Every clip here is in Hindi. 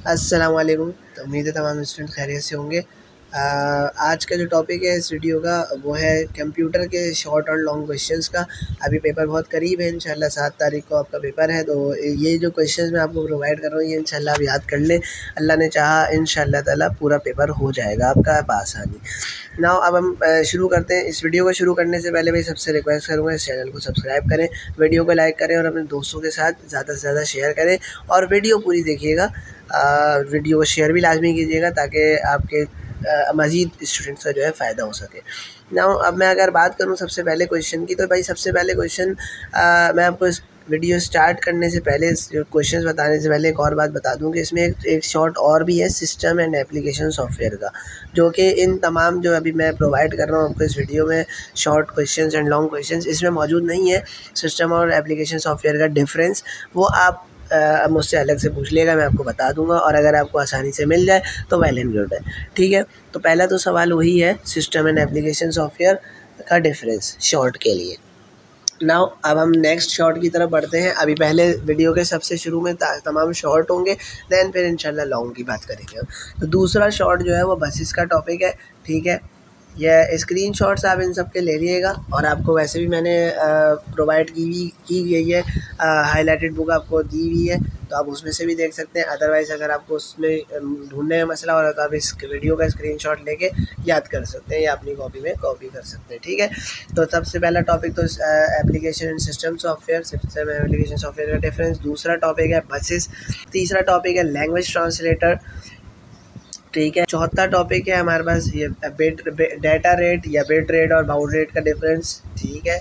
अस्सलाम वालेकुम। तो उम्मीद है तमाम स्टूडेंट खैरियत से होंगे। आज का जो टॉपिक है इस वीडियो का वो है कंप्यूटर के शॉर्ट और लॉन्ग क्वेश्चंस का। अभी पेपर बहुत करीब है, इंशाल्लाह 7 तारीख को आपका पेपर है। तो ये जो क्वेश्चंस मैं आपको प्रोवाइड कर रहा हूँ ये इंशाल्लाह आप याद कर लें। अल्लाह ने चाहा इंशाल्लाह ताला पूरा पेपर हो जाएगा आपका बआसानी। नाउ अब हम शुरू करते हैं। इस वीडियो को शुरू करने से पहले मैं सबसे रिक्वेस्ट करूँगा इस चैनल को सब्सक्राइब करें, वीडियो को लाइक करें और अपने दोस्तों के साथ ज़्यादा से ज़्यादा शेयर करें और वीडियो पूरी देखिएगा। वीडियो को शेयर भी लाजमी कीजिएगा ताकि आपके मज़ीद स्टूडेंट्स का जो है फ़ायदा हो सके। नाउ अब मैं अगर बात करूं सबसे पहले क्वेश्चन की, तो भाई सबसे पहले क्वेश्चन मैं आपको इस वीडियो स्टार्ट करने से पहले, क्वेश्चंस बताने से पहले एक और बात बता दूं कि इसमें एक शॉर्ट और भी है सिस्टम एंड एप्लीकेशन सॉफ्टवेयर का, जो कि इन तमाम जो अभी मैं प्रोवाइड कर रहा हूँ आपको इस वीडियो में short questions and long questions इसमें मौजूद नहीं है। सिस्टम और एप्लीकेशन सॉफ्टवेयर का डिफरेंस वो आप मुझसे अलग से पूछ लेगा, मैं आपको बता दूंगा और अगर आपको आसानी से मिल जाए तो वेल एंड गुड है। ठीक है, तो पहला तो सवाल वही है सिस्टम एंड एप्लीकेशन सॉफ्टवेयर का डिफरेंस शॉर्ट के लिए। नाउ अब हम नेक्स्ट शॉर्ट की तरफ बढ़ते हैं। अभी पहले वीडियो के सबसे शुरू में तमाम शॉर्ट होंगे, देन फिर इंशाल्लाह लॉन्ग की बात करेंगे। तो दूसरा शॉर्ट जो है वो बसेस का टॉपिक है। ठीक है, यह स्क्रीनशॉट्स आप इन सब के ले लीजिएगा और आपको वैसे भी मैंने प्रोवाइड की गई है, हाईलाइटेड बुक आपको दी हुई है, तो आप उसमें से भी देख सकते हैं। अदरवाइज़ अगर आपको उसमें ढूंढने में मसला हो रहा है तो आप इस वीडियो का स्क्रीनशॉट लेके याद कर सकते हैं या अपनी कॉपी में कॉपी कर सकते हैं। ठीक है, तो सबसे पहला टॉपिक तो application and system software, system application software का डिफरेंस। दूसरा टॉपिक है बसेस। तीसरा टॉपिक है लैंग्वेज ट्रांसलेटर। ठीक है, चौथा टॉपिक है हमारे पास ये डेटा रेट या बिट रेट और बाउंड रेट का डिफरेंस। ठीक है,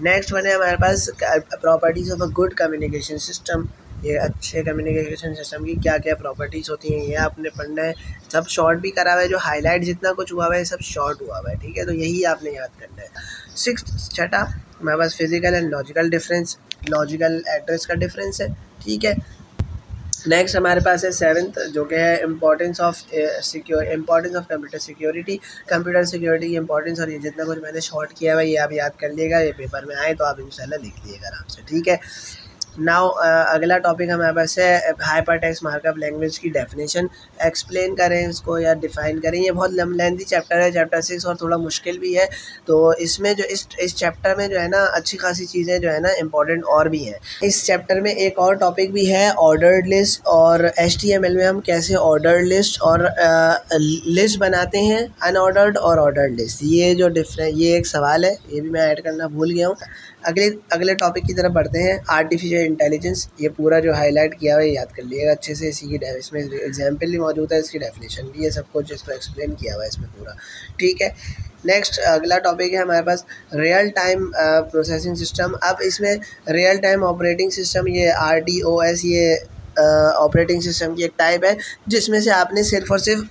नेक्स्ट वन है हमारे पास properties of a good communication system. ये अच्छे कम्युनिकेशन सिस्टम की क्या क्या प्रॉपर्टीज़ होती हैं ये आपने पढ़ना है। सब शॉर्ट भी करा हुआ है, जो हाईलाइट जितना कुछ हुआ हुआ है सब शॉर्ट हुआ हुआ है। ठीक है, तो यही आपने याद करना है। छठा हमारे पास physical and logical difference, logical address का डिफरेंस है। ठीक है, नेक्स्ट हमारे पास है सेवन्थ, जो कि है importance of computer security. Computer security की इंपॉर्टेंस, और ये जितना कुछ मैंने शॉर्ट किया है ये आप याद कर लीजिएगा, ये पेपर में आए तो आप इंशाल्लाह लिख लीजिएगा आराम से। ठीक है, नाउ अगला टॉपिक हमारे पास है हाइपर टेक्स्ट मार्कअप लैंग्वेज की डेफिनेशन। एक्सप्लेन करें इसको या डिफ़ाइन करें। ये बहुत लेंथी चैप्टर है, चैप्टर 6, और थोड़ा मुश्किल भी है। तो इसमें जो इस चैप्टर में जो है ना अच्छी खासी चीज़ें जो है ना इम्पॉर्टेंट और भी हैं। इस चैप्टर में एक और टॉपिक भी है ऑर्डर्ड लिस्ट, और HTML में हम कैसे ऑर्डर्ड लिस्ट और लिस्ट बनाते हैं, अनऑर्डर्ड और ऑर्डर्ड लिस्ट। ये जो ये एक सवाल है, ये भी मैं ऐड करना भूल गया हूँ। अगले टॉपिक की तरफ बढ़ते हैं, आर्टिफिशियल इंटेलिजेंस। ये पूरा जो हाईलाइट किया हुआ है याद कर लीजिएगा अच्छे से। इसमें एग्जाम्पल भी मौजूद है, इसकी डेफिनेशन भी है, सब कुछ इसको एक्सप्लेन किया हुआ है इसमें पूरा। ठीक है, नेक्स्ट अगला टॉपिक है हमारे पास रियल टाइम प्रोसेसिंग सिस्टम। अब इसमें रियल टाइम ऑपरेटिंग सिस्टम, ये RTOS, ये ऑपरेटिंग सिस्टम की एक टाइप है जिसमें से आपने सिर्फ और सिर्फ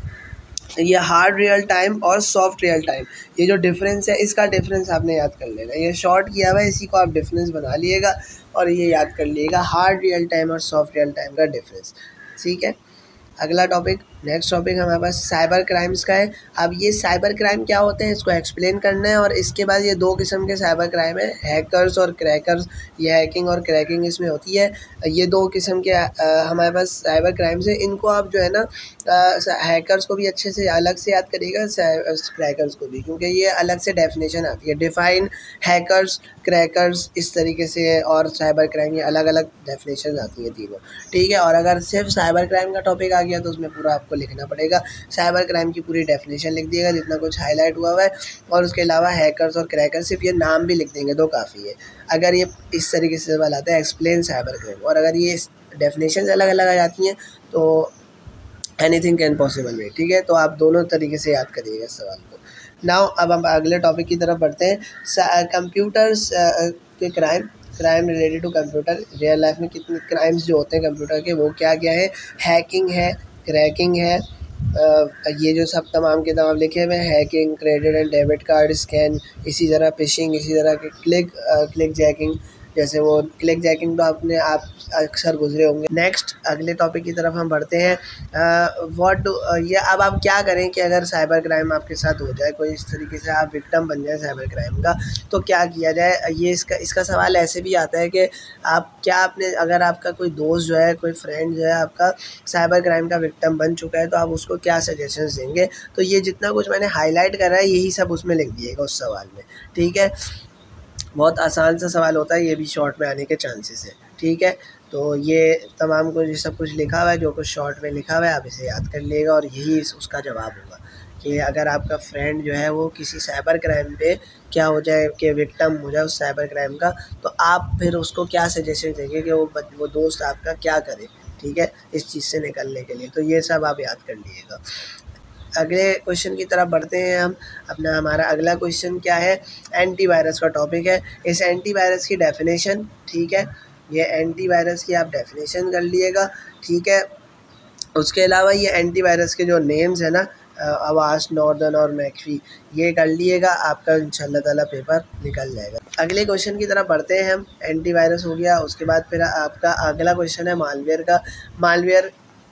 ये हार्ड रियल टाइम और सॉफ्ट रियल टाइम, ये जो डिफरेंस है इसका डिफरेंस आपने याद कर लेना। ये शॉर्ट किया हुआ है, इसी को आप डिफरेंस बना लिएगा और ये याद कर लिएगा, हार्ड रियल टाइम और सॉफ्ट रियल टाइम का डिफरेंस। ठीक है, अगला टॉपिक, नेक्स्ट टॉपिक हमारे पास साइबर क्राइम्स का है। अब ये साइबर क्राइम क्या होते हैं इसको एक्सप्लेन करना है, और इसके बाद ये दो किस्म के साइबर क्राइम है, हैकर्स और क्रैकर्स। ये हैकिंग और क्रैकिंग इसमें होती है। ये दो किस्म के हमारे पास साइबर क्राइम्स है। इनको आप जो है ना हैकर्स को भी अच्छे से अलग से याद करिएगा, क्रैकर्स को भी, क्योंकि ये अलग से डेफिनेशन आती है। डिफाइन हैकर्स, क्रैकर्स, इस तरीके से, और साइबर क्राइम ये अलग अलग डेफिनेशन आती हैं तीनों। ठीक है, और अगर सिर्फ साइबर क्राइम का टॉपिक आ गया तो उसमें पूरा आपको लिखना पड़ेगा। साइबर क्राइम की पूरी डेफिनेशन लिख दिएगा जितना कुछ हाईलाइट हुआ है, और उसके अलावा हैकर्स और क्रैकर्स सिर्फ ये नाम भी लिख देंगे तो काफ़ी है। अगर ये इस तरीके से सवाल आता है एक्सप्लेन साइबर क्राइम, और अगर ये डेफिनेशन अलग अलग आ जाती हैं तो एनीथिंग कैन पॉसिबल वे। ठीक है, तो आप दोनों तरीके से याद करिएगा इस सवाल को। नाउ अब हम अगले टॉपिक की तरफ बढ़ते हैं, कंप्यूटर्स के crime related to computer. Real life में कितने क्राइम्स जो होते हैं कंप्यूटर के वो क्या क्या है, हैकिंग है, क्रैकिंग है, ये जो सब तमाम के तमाम लिखे हुए हैं, hacking, credit and debit card scan, इसी तरह फिशिंग, इसी तरह के क्लिक जैकिंग, जैसे वो क्लिक जैकिंग तो आपने आप अक्सर गुजरे होंगे। नेक्स्ट अगले टॉपिक की तरफ हम बढ़ते हैं। ये अब आप क्या करें कि अगर साइबर क्राइम आपके साथ हो जाए, कोई इस तरीके से आप विक्टिम बन जाए साइबर क्राइम का, तो क्या किया जाए। ये इसका सवाल ऐसे भी आता है कि आप क्या आपने अगर आपका कोई दोस्त जो है, कोई फ्रेंड जो है आपका साइबर क्राइम का विक्टिम बन चुका है, तो आप उसको क्या सजेशंस देंगे। तो ये जितना कुछ मैंने हाईलाइट करा है यही सब उसमें लिख दिएगा उस सवाल में, ठीक है। बहुत आसान सा सवाल होता है, ये भी शॉर्ट में आने के चांसेस है, ठीक है। तो ये तमाम कुछ सब कुछ लिखा हुआ है, जो कुछ शॉर्ट में लिखा हुआ है आप इसे याद कर लीजिएगा और यही उसका जवाब होगा कि अगर आपका फ्रेंड जो है वो किसी साइबर क्राइम पे क्या हो जाए कि विक्टिम हो जाए उस साइबर क्राइम का, तो आप फिर उसको क्या सजेशन देंगे कि वो दोस्त आपका क्या करे, ठीक है, इस चीज़ से निकलने के लिए। तो ये सब आप याद कर लीजिएगा। अगले क्वेश्चन की तरफ बढ़ते हैं हम। हमारा अगला क्वेश्चन क्या है, एंटीवायरस का टॉपिक है। इस एंटीवायरस की डेफिनेशन, ठीक है, ये एंटीवायरस की आप डेफिनेशन कर लीजिएगा, ठीक है। उसके अलावा ये एंटीवायरस के जो नेम्स है ना, अवास्ट, नॉर्दर्न और मैकफी, ये कर लिएगा, आपका इंशाल्लाह ताला पेपर निकल जाएगा। अगले क्वेश्चन की तरफ बढ़ते हैं हम। एंटीवायरस हो गया, उसके बाद फिर आपका अगला क्वेश्चन है मालवेयर का। मालवेयर,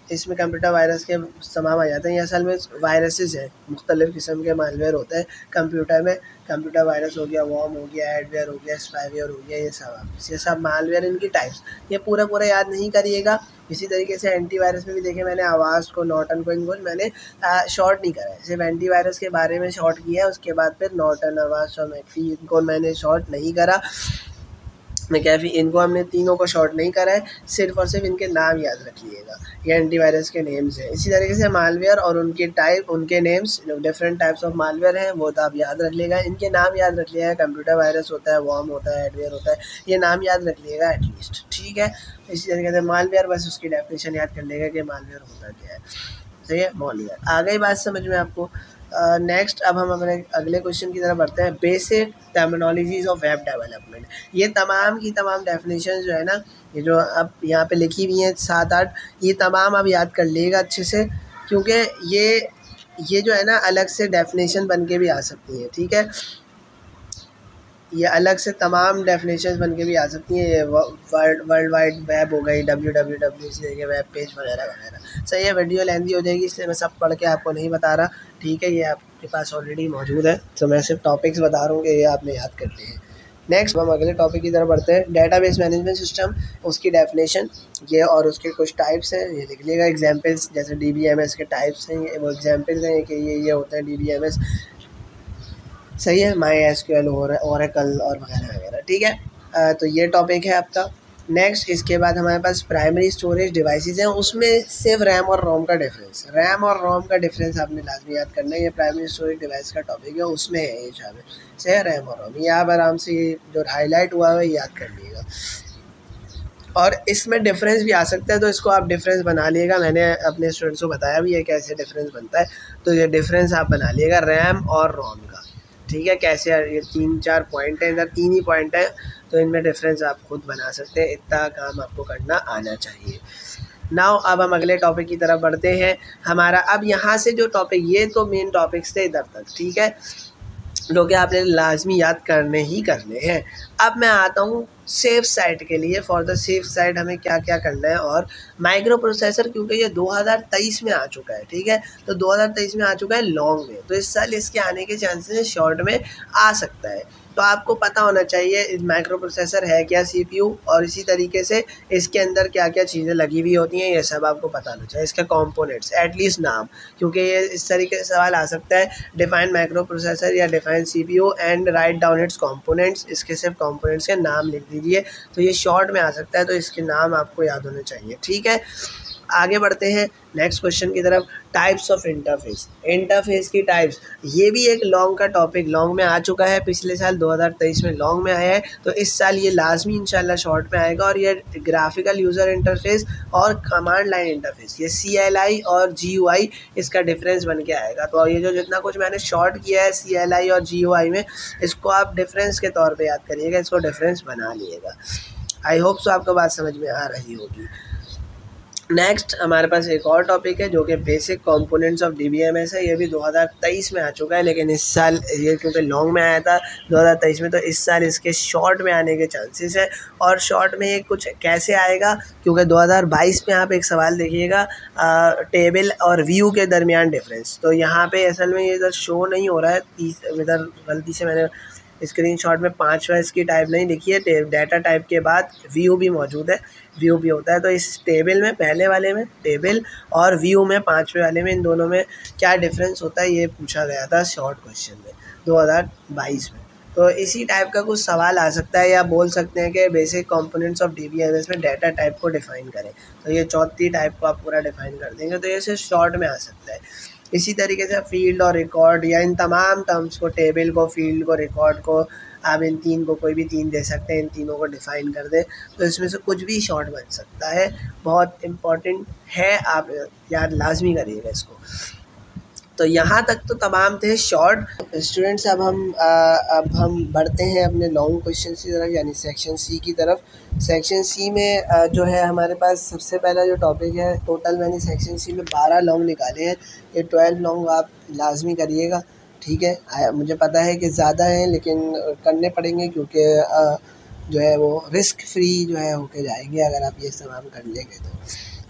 इसमें कंप्यूटर वायरस के तमाम आ जाते हैं। ये असल में वायरसेस हैं, मुख्तलिफ़ किस्म के मालवेयर होते हैं कंप्यूटर में। कंप्यूटर वायरस हो गया, वॉर्म हो गया, एडवेयर हो गया, स्पाईवेयर हो गया, ये सब मालवेयर, इनकी टाइप्स ये पूरा याद नहीं करिएगा। इसी तरीके से एंटीवायरस में भी देखें मैंने आवाज़ को, नॉर्टन को, इनको मैंने शॉर्ट नहीं करा है, सिर्फ एंटीवायरस के बारे में शॉर्ट किया है। उसके बाद फिर नॉर्टन, आवाज़ और मैकफी, इनको मैंने शॉर्ट नहीं करा। मैकएफी, इनको हमने तीनों को शॉर्ट नहीं करा है, सिर्फ और सिर्फ इनके नाम याद रख लीजिएगा, ये एंटीवायरस के नेम्स हैं। इसी तरीके से मालवेयर और उनके टाइप, उनके names, different types of malware हैं, वो तो आप याद रख लेगा, इनके नाम याद रख लिएगा। कंप्यूटर वायरस होता है, वॉर्म होता है, एडवेयर होता है, ये नाम याद रख लिएगा एटलीस्ट, ठीक है। इसी तरीके से मालवेयर, बस उसकी डेफिनेशन याद कर लेगा कि मालवेयर होता क्या है, सही है। मालवेयर आ गई बात समझ में आपको। नेक्स्ट अब हम अपने अगले क्वेश्चन की तरफ बढ़ते हैं, basic terminologies of web development. ये तमाम की तमाम डेफिनेशन जो है ना, ये जो अब यहाँ पे लिखी हुई हैं 7-8, ये तमाम आप याद कर लीजिएगा अच्छे से, क्योंकि ये जो है ना अलग से डेफिनेशन बन के भी आ सकती है, ठीक है। ये अलग से तमाम डेफिनेशन बन के भी आ सकती हैं। ये वर्ल्ड वाइड वेब हो गई, www से वेब पेज वगैरह वगैरह, सही है। वीडियो लेंदी हो जाएगी, इसलिए मैं सब पढ़ के आपको नहीं बता रहा, ठीक है। ये आपके पास ऑलरेडी मौजूद है, तो मैं सिर्फ टॉपिक्स बता रहा हूँ कि ये आपने याद कर लिए हैं। नेक्स्ट हम अगले टॉपिक की तरफ बढ़ते हैं, डेटाबेस मैनेजमेंट सिस्टम, उसकी डेफिनेशन ये और उसके कुछ टाइप्स हैं, ये लिख लीजिएगा। एग्जाम्पल्स जैसे DBMS के टाइप्स हैं, वो एग्जाम्पल्स हैं कि ये होते हैं DBMS, सही है। MySQL, ओरेकल और वगैरह वगैरह, ठीक है। तो ये टॉपिक है आपका। नेक्स्ट इसके बाद हमारे पास प्राइमरी स्टोरेज डिवाइसेस हैं, उसमें सिर्फ रैम और रोम का डिफरेंस, रैम और रोम का डिफरेंस आपने लाजमी याद करना है। ये प्राइमरी स्टोरेज डिवाइस का टॉपिक है, उसमें है ये शामिल, सही है, रैम और रोम। ये आप आराम से जो हाईलाइट हुआ है याद कर लीजिएगा। और इसमें डिफरेंस भी आ सकता है, तो इसको आप डिफरेंस बना लिएगा। मैंने अपने स्टूडेंट्स को बताया भी है कैसे डिफरेंस बनता है, तो ये डिफरेंस आप बना लिएगा रैम और रोम का, ठीक है। कैसे, ये 3-4 पॉइंट हैं, इधर 3 ही पॉइंट हैं, तो इनमें डिफरेंस आप खुद बना सकते हैं, इतना काम आपको करना आना चाहिए। नाउ अब हम अगले टॉपिक की तरफ बढ़ते हैं। हमारा अब यहाँ से जो टॉपिक, ये तो मेन टॉपिक्स थे इधर तक, ठीक है, जो कि आपने लाजमी याद करने ही करने हैं। अब मैं आता हूँ सेफ साइड के लिए, फॉर द सेफ साइड हमें क्या क्या करना है। और माइक्रो प्रोसेसर, क्योंकि ये 2023 में आ चुका है, ठीक है, तो 2023 में आ चुका है लॉन्ग में, तो इस साल इसके आने के चांसेस शॉर्ट में आ सकता है। तो आपको पता होना चाहिए माइक्रो प्रोसेसर है क्या, CPU, और इसी तरीके से इसके अंदर क्या क्या चीज़ें लगी हुई होती हैं, ये सब आपको पता होना चाहिए। इसके कंपोनेंट्स, एटलीस्ट नाम, क्योंकि ये इस तरीके से सवाल आ सकता है, डिफाइन माइक्रो प्रोसेसर या define CPU and write down it's components. इसके सिर्फ कंपोनेंट्स के नाम लिख दीजिए, तो ये शॉर्ट में आ सकता है, तो इसके नाम आपको याद होने चाहिए, ठीक है। आगे बढ़ते हैं नेक्स्ट क्वेश्चन की तरफ, टाइप्स ऑफ इंटरफेस। इंटरफेस की टाइप्स, ये भी एक लॉन्ग का टॉपिक, लॉन्ग में आ चुका है, पिछले साल 2023 में लॉन्ग में आया है, तो इस साल ये लाजमी इंशाल्लाह शॉर्ट में आएगा। और ये ग्राफिकल यूज़र इंटरफेस और कमांड लाइन इंटरफेस, ये CLI और GUI, इसका डिफरेंस बन के आएगा। तो ये जो जितना कुछ मैंने शॉर्ट किया है CLI और GUI में, इसको आप डिफरेंस के तौर पर याद करिएगा, इसको डिफरेंस बना लिएगा। आई होप सो आपको बात समझ में आ रही होगी। नेक्स्ट हमारे पास एक और टॉपिक है जो कि बेसिक कंपोनेंट्स ऑफ डीबीएमएस है। ये भी 2023 में आ चुका है, लेकिन इस साल ये क्योंकि लॉन्ग में आया था 2023 में, तो इस साल इसके शॉर्ट में आने के चांसेस है। और शॉर्ट में ये कुछ कैसे आएगा, क्योंकि 2022 में आप एक सवाल देखिएगा टेबल और व्यू के दरमियान डिफरेंस, तो यहाँ पे असल में ये इधर शो नहीं हो रहा है, इधर गलती से मैंने स्क्रीनशॉट में 5वां इसकी टाइप नहीं लिखी है। डाटा टाइप के बाद व्यू भी मौजूद है, व्यू भी होता है। तो इस टेबल में, पहले वाले में टेबल और व्यू में 5वें वाले में, इन दोनों में क्या डिफरेंस होता है ये पूछा गया था शॉर्ट क्वेश्चन में 2022 में। तो इसी टाइप का कुछ सवाल आ सकता है, या बोल सकते हैं कि बेसिक कंपोनेंट्स ऑफ डीबीएमएस में डाटा टाइप को डिफाइन करें, तो ये चौथी टाइप को आप पूरा डिफाइन कर देंगे, तो ये सिर्फ शॉर्ट में आ सकता है। इसी तरीके से फील्ड और रिकॉर्ड, या इन तमाम टर्म्स को, टेबल को, फील्ड को, रिकॉर्ड को, आप इन तीन को कोई भी तीन दे सकते हैं, इन तीनों को डिफ़ाइन कर दें तो इसमें से कुछ भी शॉर्ट बन सकता है। बहुत इम्पॉर्टेंट है, आप याद लाजमी करिएगा इसको। तो यहाँ तक तो तमाम थे शॉर्ट। स्टूडेंट्स अब हम बढ़ते हैं अपने लॉन्ग क्वेश्चन की तरफ, यानी सेक्शन सी की तरफ। सेक्शन सी में जो है हमारे पास सबसे पहला जो टॉपिक है, टोटल मैंने सेक्शन सी में 12 लॉन्ग निकाले हैं, ये 12 लॉन्ग आप लाजमी करिएगा, ठीक है। मुझे पता है कि ज़्यादा हैं, लेकिन करने पड़ेंगे क्योंकि जो है वो रिस्क फ्री जो है होके जाएंगे अगर आप ये तमाम कर लेंगे तो।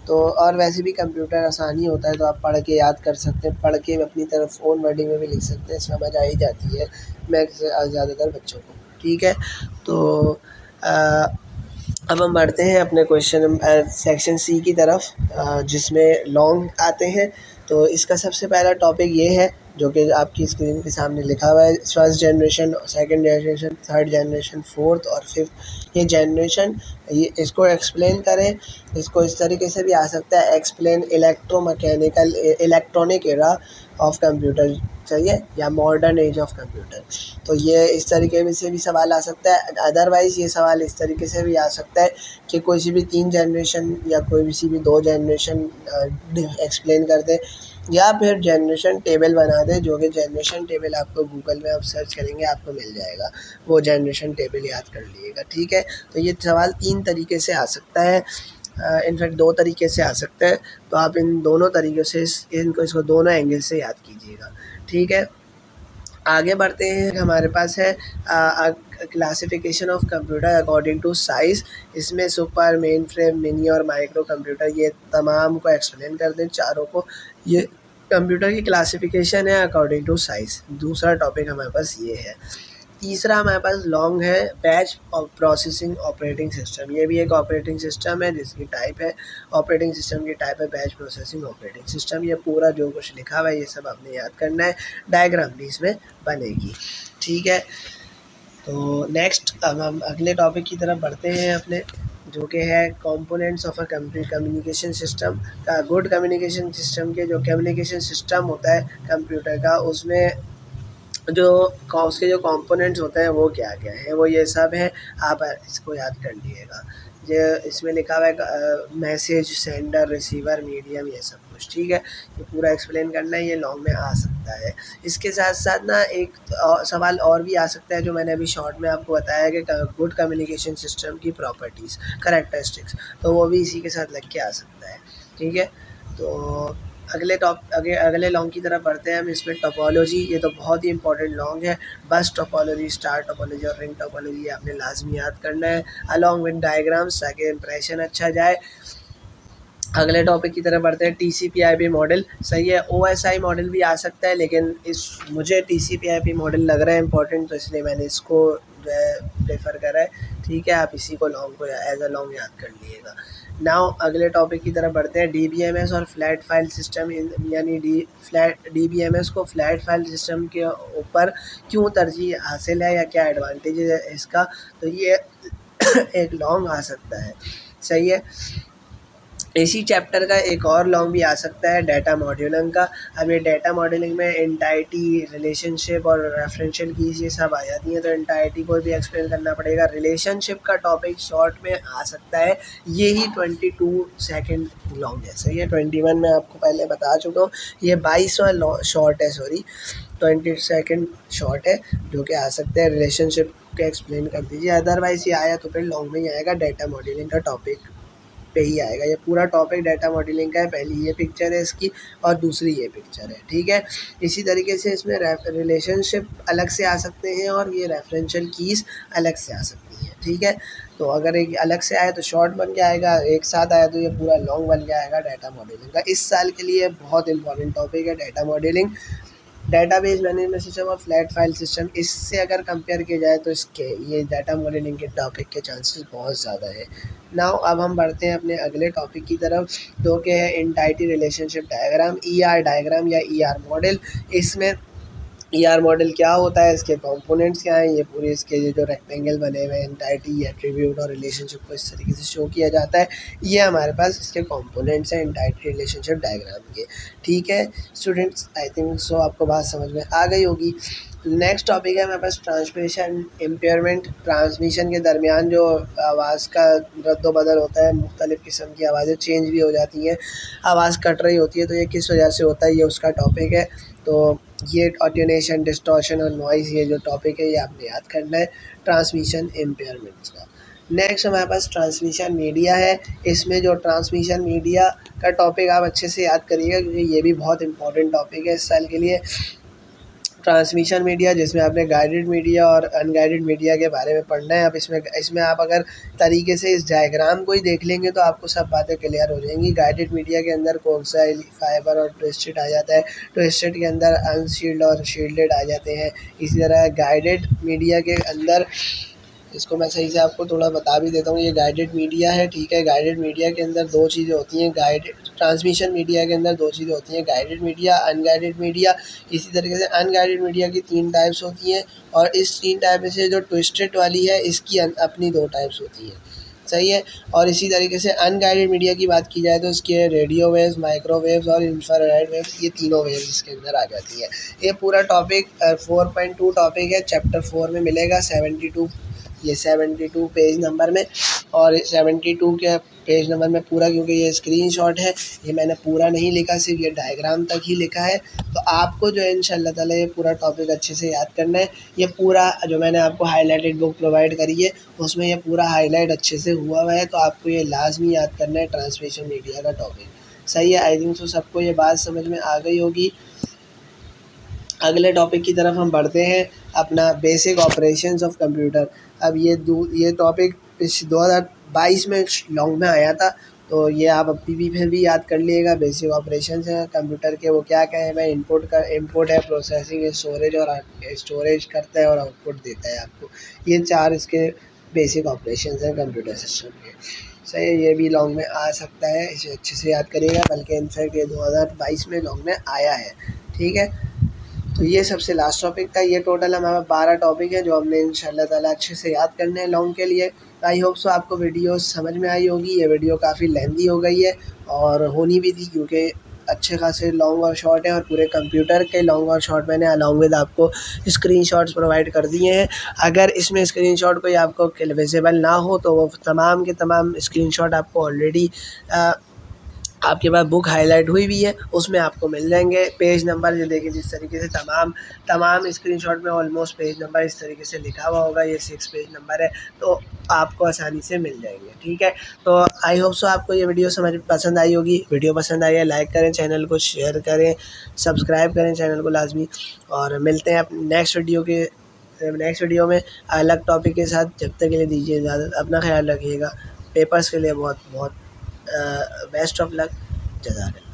और वैसे भी कंप्यूटर आसानी होता है, तो आप पढ़ के याद कर सकते हैं, पढ़ के अपनी तरफ ओन वर्डिंग में भी लिख सकते हैं, समझ आ ही जाती है मैथ्स ज़्यादातर बच्चों को, ठीक है। तो अब हम बढ़ते हैं अपने क्वेश्चन सेक्शन सी की तरफ, जिसमें लॉन्ग आते हैं। तो इसका सबसे पहला टॉपिक ये है जो कि आपकी स्क्रीन के सामने लिखा हुआ है, first generation, second generation, third generation, fourth और फिफ्थ ये जनरेशन, ये इसको एक्सप्लेन करें। इसको इस तरीके से भी आ सकता है, explain electromechanical electronic era of computer, चाहिए, या मॉडर्न एज ऑफ कंप्यूटर। तो ये इस तरीके से भी सवाल आ सकता है। अदरवाइज़ ये सवाल इस तरीके से भी आ सकता है कि कोई सी भी 3 जनरेशन या कोई सी भी 2 जनरेशन एक्सप्लेन कर दे, या फिर जनरेशन टेबल बना दे, जो कि जनरेशन टेबल आपको गूगल में आप सर्च करेंगे आपको मिल जाएगा, वो जनरेशन टेबल याद कर लीजिएगा, ठीक है। तो ये सवाल 3 तरीके से आ सकता है, इनफैक्ट 2 तरीके से आ सकता है, तो आप इन दोनों तरीक़ों से इसको दोनों एंगल से याद कीजिएगा, ठीक है। आगे बढ़ते हैं, हमारे पास है classification of computer according to size. इसमें सुपर, मेन फ्रेम, मिनी और माइक्रो कंप्यूटर, ये तमाम को एक्सप्लेन कर दें चारों को। ये कंप्यूटर की क्लासिफिकेशन है अकॉर्डिंग टू साइज़। दूसरा टॉपिक हमारे पास ये है। तीसरा हमारे पास लॉन्ग है, बैच प्रोसेसिंग ऑपरेटिंग सिस्टम। ये भी एक ऑपरेटिंग सिस्टम है जिसकी टाइप है, ऑपरेटिंग सिस्टम की टाइप है बैच प्रोसेसिंग ऑपरेटिंग सिस्टम। ये पूरा जो कुछ लिखा हुआ है ये सब आपने याद करना है, डायग्राम भी इसमें बनेगी, ठीक है। तो नेक्स्ट अब हम अगले टॉपिक की तरफ बढ़ते हैं अपने, जो कि है components of a communication system का। गुड कम्युनिकेशन सिस्टम के जो कम्युनिकेशन सिस्टम होता है कंप्यूटर का, उसमें जो उसके जो कंपोनेंट्स होते हैं वो क्या क्या है, वो ये सब है, आप इसको याद कर लीजिएगा। जो इसमें लिखा हुआ है मैसेज, सेंडर, रिसीवर, मीडियम, ये सब कुछ, ठीक है। ये पूरा एक्सप्लेन करना है, ये लॉन्ग में आ सकता है। इसके साथ साथ ना एक सवाल और भी आ सकता है जो मैंने अभी शॉर्ट में आपको बताया कि गुड कम्युनिकेशन सिस्टम की प्रॉपर्टीज़, करैक्टरिस्टिक्स, तो वो भी इसी के साथ लग के आ सकता है, ठीक है। तो अगले लॉन्ग की तरफ बढ़ते हैं हम। इसमें टोपोलॉजी, ये तो बहुत ही इंपॉर्टेंट लॉन्ग है। बस टोपोलॉजी, स्टार टोपोलॉजी और रिंग टोपोलॉजी ये आपने लाजमी याद करना है, अलॉन्ग विद डायग्राम्स, ताकि इंप्रेशन अच्छा जाए। अगले टॉपिक की तरफ बढ़ते हैं, TCP/IP मॉडल। सही है, OSI मॉडल भी आ सकता है, लेकिन मुझे TCP/IP मॉडल लग रहा है इंपॉर्टेंट, तो इसलिए मैंने इसको जो है प्रेफर करा है, ठीक है। आप इसी को लॉन्ग को एज अ लॉन्ग याद कर लीजिएगा। नाउ अगले टॉपिक की तरफ बढ़ते हैं, DBMS और फ्लैट फाइल सिस्टम, यानी DBMS को फ्लैट फाइल सिस्टम के ऊपर क्यों तरजीह हासिल है, या क्या एडवांटेज है इसका, तो ये एक लॉन्ग आ सकता है, सही है। इसी चैप्टर का एक और लॉन्ग भी आ सकता है, डाटा मॉड्यूलिंग का। अब ये डाटा मॉड्यूलिंग में एंटाइटी, रिलेशनशिप और रेफरेंशियल कीज़ ये सब आ जाती हैं, तो एंटाइटी को भी एक्सप्लेन करना पड़ेगा। रिलेशनशिप का टॉपिक शॉर्ट में आ सकता है, यही 22 सेकेंड लॉन्ग है, सही है। 21 में आपको पहले बता चुका हूँ, ये 22वां शॉर्ट है, सॉरी 20 सेकेंड शॉर्ट है जो कि आ सकता है। रिलेशनशिप को एक्सप्लेन कर दीजिए, अदरवाइज़ ये आया तो फिर लॉन्ग में ही आएगा, डाटा मॉड्यूलिंग का टॉपिक पे ही आएगा। ये पूरा टॉपिक डाटा मॉडलिंग का है। पहली ये पिक्चर है इसकी और दूसरी ये पिक्चर है, ठीक है। इसी तरीके से इसमें रिलेशनशिप अलग से आ सकते हैं और ये रेफरेंशियल कीज़ अलग से आ सकती हैं, ठीक है। तो अगर एक अलग से आए तो शॉर्ट बन के आएगा, एक साथ आया तो ये पूरा लॉन्ग बन के आएगा डाटा मॉडलिंग का। इस साल के लिए बहुत इंपॉर्टेंट टॉपिक है data modelling. Database management system और फ्लैट फाइल सिस्टम, इससे अगर कंपेयर किया जाए तो इसके ये डाटा मॉडलिंग के टॉपिक के चांसेस बहुत ज़्यादा है। नाउ अब हम बढ़ते हैं अपने अगले टॉपिक की तरफ, जो कि है entity relationship diagram, ER diagram या ईआर मॉडल। इसमें ईआर मॉडल क्या होता है, इसके कंपोनेंट्स क्या हैं, ये पूरे इसके ये जो रेक्टेंगल बने हुए हैं एंटाइटी, एट्रीब्यूट और रिलेशनशिप को इस तरीके से शो किया जाता है। ये हमारे पास इसके कंपोनेंट्स हैं एंटाइटी रिलेशनशिप डायग्राम के, ठीक है स्टूडेंट्स। आई थिंक सो आपको बात समझ में आ गई होगी। नेक्स्ट टॉपिक है हमारे पास ट्रांसमिशन इम्पेयरमेंट। ट्रांसमिशन के दरमियान जो आवाज़ का रद्दोबदल होता है, मुख्तलिफ़ किस्म की आवाज़ें चेंज भी हो जाती हैं, आवाज़ कट रही होती है, तो ये किस वजह से होता है, ये उसका टॉपिक है। तो ये अटेन्यूएशन, डिस्टॉर्शन और नॉइज़, ये जो टॉपिक है ये आपने याद करना है ट्रांसमिशन इम्पेयरमेंट्स का। नेक्स्ट हमारे पास ट्रांसमिशन मीडिया है। इसमें जो ट्रांसमिशन मीडिया का टॉपिक आप अच्छे से याद करिएगा, क्योंकि ये भी बहुत इंपॉर्टेंट टॉपिक है इस साल के लिए। ट्रांसमिशन मीडिया, जिसमें आपने गाइडेड मीडिया और अनगाइडेड मीडिया के बारे में पढ़ना है। अब इसमें आप अगर तरीके से इस डायग्राम को ही देख लेंगे तो आपको सब बातें क्लियर हो जाएंगी। गाइडेड मीडिया के अंदर कोक्साइल, फाइबर और ट्विस्टेड आ जाता है। ट्विस्टेड के अंदर अनशील्ड और शील्डेड आ जाते हैं। इसी तरह गाइडेड मीडिया के अंदर, इसको मैं सही से आपको थोड़ा बता भी देता हूँ, ये गाइडेड मीडिया है, ठीक है। गाइडेड मीडिया के अंदर दो चीज़ें होती हैं, ट्रांसमिशन मीडिया के अंदर दो चीज़ें होती हैं, गाइडेड मीडिया, अनगाइडेड मीडिया। इसी तरीके से अनगाइडेड मीडिया की 3 टाइप्स होती हैं, और इस 3 टाइप में से जो ट्विस्टेड वाली है इसकी अपनी 2 टाइप्स होती हैं, सही है। और इसी तरीके से अनगाइडेड मीडिया की बात की जाए तो इसके रेडियो वेव्स, माइक्रोवेव्स और इंफ्रारेड वेव्स, ये तीनों वेव्स इसके अंदर आ जाती है। ये पूरा टॉपिक 4.2 टॉपिक है, चैप्टर 4 में मिलेगा 72 पेज नंबर में। और 72 के पेज नंबर में पूरा, क्योंकि ये स्क्रीनशॉट है, ये मैंने पूरा नहीं लिखा, सिर्फ ये डायग्राम तक ही लिखा है। तो आपको जो है इंशाल्लाह ताला ये पूरा टॉपिक अच्छे से याद करना है। ये पूरा जो मैंने आपको हाईलाइटेड बुक प्रोवाइड करी है उसमें ये पूरा हाईलाइट अच्छे से हुआ है, तो आपको ये लाजमी याद करना है ट्रांसमिशन मीडिया का टॉपिक, सही है। आई थिंक सो सबको ये बात समझ में आ गई होगी। अगले टॉपिक की तरफ हम बढ़ते हैं, अपना बेसिक ऑपरेशंस ऑफ कंप्यूटर। अब ये टॉपिक इस 2022 में लॉन्ग में आया था, तो ये आप अभी भी फिर भी याद कर लीजिएगा। बेसिक ऑपरेशंस हैं कंप्यूटर के, वो क्या क्या है, मैं इनपुट है, प्रोसेसिंग है, स्टोरेज करता है और आउटपुट देता है आपको। ये 4 इसके बेसिक ऑपरेशंस हैं कंप्यूटर सिस्टम के, सही है। ये भी लॉन्ग में आ सकता है, इसे अच्छे से याद करिएगा, बल्कि इनफैक्ट ये 2022 में लॉन्ग में आया है, ठीक है। तो ये सबसे लास्ट टॉपिक था। ये टोटल हमारा 12 टॉपिक है जो हमने इंशाल्लाह ताला अच्छे से याद करने हैं लॉन्ग के लिए। आई होप सो आपको वीडियो समझ में आई होगी। ये वीडियो काफ़ी लेंदी हो गई है और होनी भी थी, क्योंकि अच्छे खासे लॉन्ग और शॉर्ट हैं, और पूरे कंप्यूटर के लॉन्ग और शॉर्ट मैंने अलॉन्ग विद आपको स्क्रीनशॉट्स प्रोवाइड कर दिए हैं। अगर इसमें स्क्रीनशॉट कोई आपको विजिबल ना हो तो वो तमाम के तमाम स्क्रीनशॉट आपको ऑलरेडी आपके पास बुक हाईलाइट हुई भी है, उसमें आपको मिल जाएंगे। पेज नंबर ये देखिए, जिस तरीके से तमाम स्क्रीनशॉट में ऑलमोस्ट पेज नंबर इस तरीके से लिखा हुआ होगा, ये 6 पेज नंबर है, तो आपको आसानी से मिल जाएंगे, ठीक है। तो आई होप सो आपको ये वीडियो पसंद आई होगी। वीडियो पसंद आई है लाइक करें, चैनल को शेयर करें, सब्सक्राइब करें चैनल को लाजमी, और मिलते हैं नेक्स्ट वीडियो में अलग टॉपिक के साथ। जब तक के लिए दीजिए इजाज़त, अपना ख्याल रखिएगा। पेपर्स के लिए बहुत बहुत बेस्ट ऑफ लक। जज़ाकल्लाह।